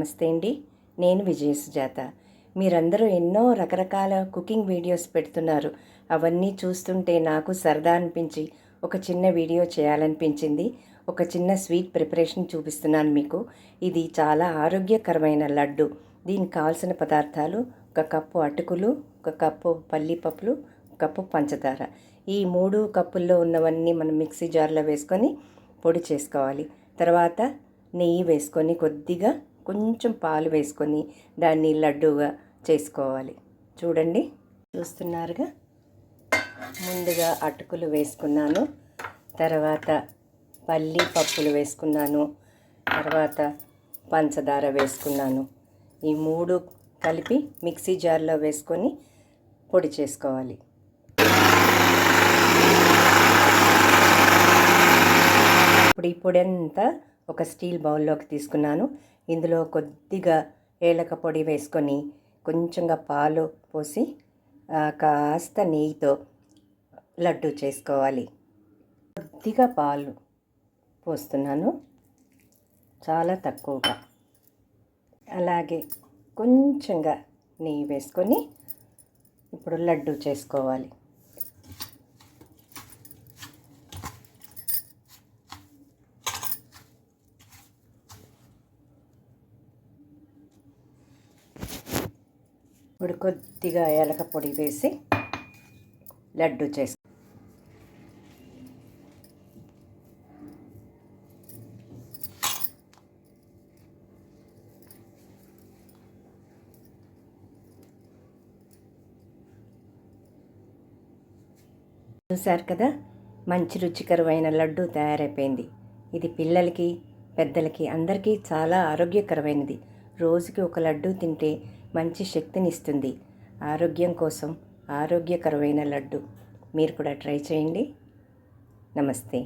నమస్తే అండి. నేను విజయ సుజాత. మీరందరూ ఎన్నో రకరకాల కుకింగ్ వీడియోస్ పెడుతున్నారు. అవన్నీ చూస్తుంటే నాకు సరదా అనిపించి ఒక చిన్న వీడియో చేయాలనిపించింది. ఒక చిన్న స్వీట్ ప్రిపరేషన్ చూపిస్తున్నాను మీకు. ఇది చాలా ఆరోగ్యకరమైన లడ్డు. దీనికి కావాల్సిన పదార్థాలు: ఒక కప్పు అటుకులు, ఒక కప్పు పల్లీపప్పులు, ఒక కప్పు పంచదార. ఈ 3 కప్పుల్లో ఉన్నవన్నీ మనం మిక్సీ జార్లో వేసుకొని పొడి చేసుకోవాలి. తర్వాత నెయ్యి వేసుకొని కొద్దిగా కొంచెం పాలు వేసుకొని దాన్ని లడ్డూగా చేసుకోవాలి. చూడండి, చూస్తున్నారుగా. ముందుగా అటుకులు వేసుకున్నాను, తర్వాత పల్లి పప్పులు వేసుకున్నాను, తర్వాత పంచదార వేసుకున్నాను. ఈ 3 కలిపి మిక్సీ జార్లో వేసుకొని పొడి చేసుకోవాలి. ఇప్పుడు ఈ పొడి అంతా ఒక స్టీల్ బౌల్లోకి తీసుకున్నాను. ఇందులో కొద్దిగా ఏలక పొడి వేసుకొని కొంచెంగా పాలు పోసి కాస్త నెయ్యితో లడ్డు చేసుకోవాలి. కొద్దిగా పాలు పోస్తున్నాను, చాలా తక్కువగా. అలాగే కొంచెంగా నెయ్యి వేసుకొని ఇప్పుడు లడ్డు చేసుకోవాలి. ఇప్పుడు కొద్దిగా ఏలక పొడి వేసి లడ్డు చేసి చూసారు కదా, మంచి రుచికరమైన లడ్డు తయారైపోయింది. ఇది పిల్లలకి, పెద్దలకి అందరికీ చాలా ఆరోగ్యకరమైనది. రోజుకి ఒక లడ్డు తింటే మంచి శక్తినిస్తుంది. ఆరోగ్యం కోసం ఆరోగ్యకరమైన లడ్డు మీరు కూడా ట్రై చేయండి. నమస్తే.